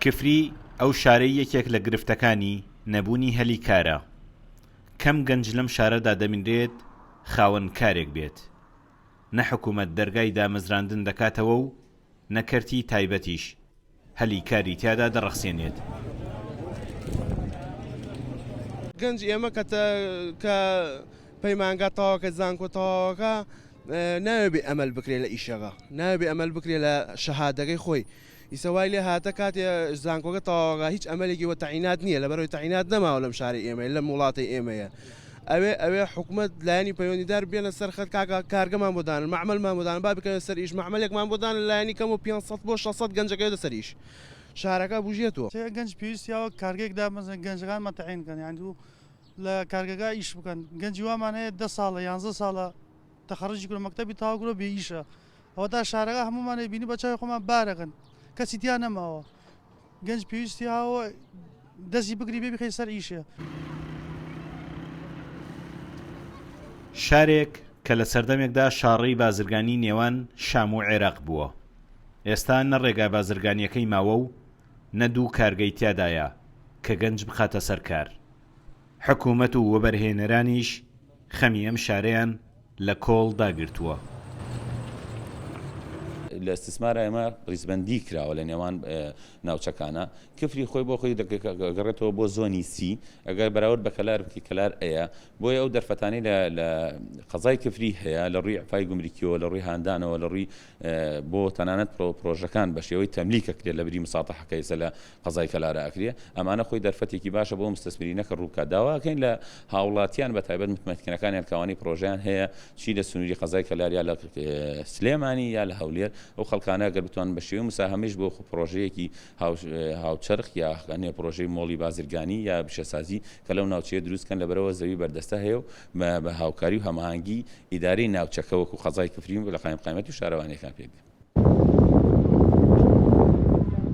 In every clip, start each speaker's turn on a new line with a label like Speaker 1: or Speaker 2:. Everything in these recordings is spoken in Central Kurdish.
Speaker 1: کفری ئەو شارەی یەکێک لە گرفتەکانی نەبوونی هەلی کارە. کەم گەنج لەم شارەدا دەمێنرێت خاوەن کارێک بێت، نە حکوومەت دەرگای دامەزراندن دەکاتەوە و نەکەرتی تایبەتیش هەلی کاری تیادا دەڕەخسێنێت.
Speaker 2: گەنج ئێمە کە پەیمانگاتەوە کە زانکۆتەوەکە ناوێ ئەمەل بکرێت لە ئیشەکە، ناوێ ئەمەل بکرێت لە شەهادەکەی خۆی. ئیسەوای لێ هاتە کاتێ زانکۆکە تەواوەکە هیچ ئەمەلێکی وە تەعینات نییە، لەبەرەوەی تەعینات نەماوە لەم شاری ئێمە لەم وڵاتی ئێمەیە. ئەوێ حکوومەت لایەنی پەیوەندیدار بێنە سەر خەت کارگەمان بۆدان مەعمەلمان بۆدان با بکەوێت سەر ئیش مەعمەلێکمان بۆدان لایەنی کەم و 500 بۆ 600 گەنجەکەوێتە سەر ئیش شارەکە بژێتەوە.
Speaker 3: گەنج پێویستیەوە کارگێکدا مەزن گەنجەکانمان تەعینکەن، یان دوو لە کارگەکە ئیش بکەن. گەنجی وامانەیە 10 ساڵە 11 ساڵە تەخەڕجی کرۆ مەکتەبی تاواگرۆ بێ ئیشە، ئەوە تا شارەکە هەمومانێ بینی بە چاوی خۆمان بارەکەن، کەسی تیان نەماوە. گەنج پێویستیەوە دەستی بگری بێ بخەی سەر ئیشە.
Speaker 1: شارێک کە لە سەردەمێکدا شاڕەی بازرگانی نێوان شام و عێراق بووە، ئێستا نە ڕێگای بازرگانیەکەی ماوە و نە دوو کارگەی تیادایە کە گەنج بخاتە سەر کار. حکوومەت و وەبەرهێنەرانیش خەمی ئەم شارەیان لە کۆڵ داگرتووە.
Speaker 4: لە استثمارە ئێمە ڕیزبەندی کراوە لە نێوان ناوچەکانە. کفری خۆی بۆ خۆی دەگەڕێتەوە بۆ زۆنی سی، ئەگەر بەراورد بە کەلار بکە کەلار ئەیە، بۆیە ئەو دەرفەتانی لە قەزای کفری هەیە لە ڕووی ئەفای گومرکیەوە، لە ڕووی هاندانەوە، لە ڕووی بۆ تەنانەت پرۆژەکان بە شێوەی تەملیکەکرێت لە بری مساتەحەکەی لە قەزای کەلارە ئەکرێ. ئەمانە خۆی دەرفەتێکی باشە بۆ مستەسمرینەکە ڕووکە داواکەین لە هاوڵاتیان بە تایبەت متمەکنەکانیان کەوانی پرۆژیان هەیە، چی لە سنووری قەزای کەلار یا لە سلێمانی یا لە هەولێر. ئەو خەڵکانە ئەگەر بتوان بە شێوەی مساهەمەش بۆ پرۆژەیەکی هاوچەرخ یا پرۆژەی مۆڵی بازرگانی یا پیشەسازی کە لەو ناوچەیە دروستکەن لەبەرەوە زەوی بەردەستە هەیە و بە هاوکاری و هەماهەنگی ئیدارەی ناوچەکە وەکو قەزای کفری لە قایمەتی و شارەوانیەکان پێ بێت.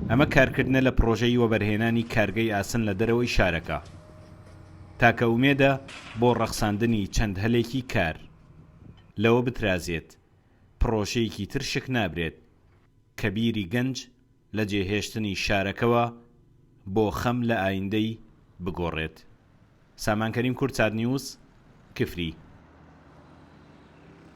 Speaker 1: ئەمە کارکردنە لە پرۆژەی وەبەرهێنانی کارگەی ئاسن لە دەرەوەی شارەکە، تاکە ئومێدە بۆ ڕەخساندنی چەند هەلێکی کار لەوە بترازێت پرۆژەیەکی تر شک نابرێت کە بیری گەنج لە جێهێشتنی شارەکەوە بۆ خەم لە ئایندەی بگۆڕێت. سامانکەریم کورد، چاد نیوز، کفری.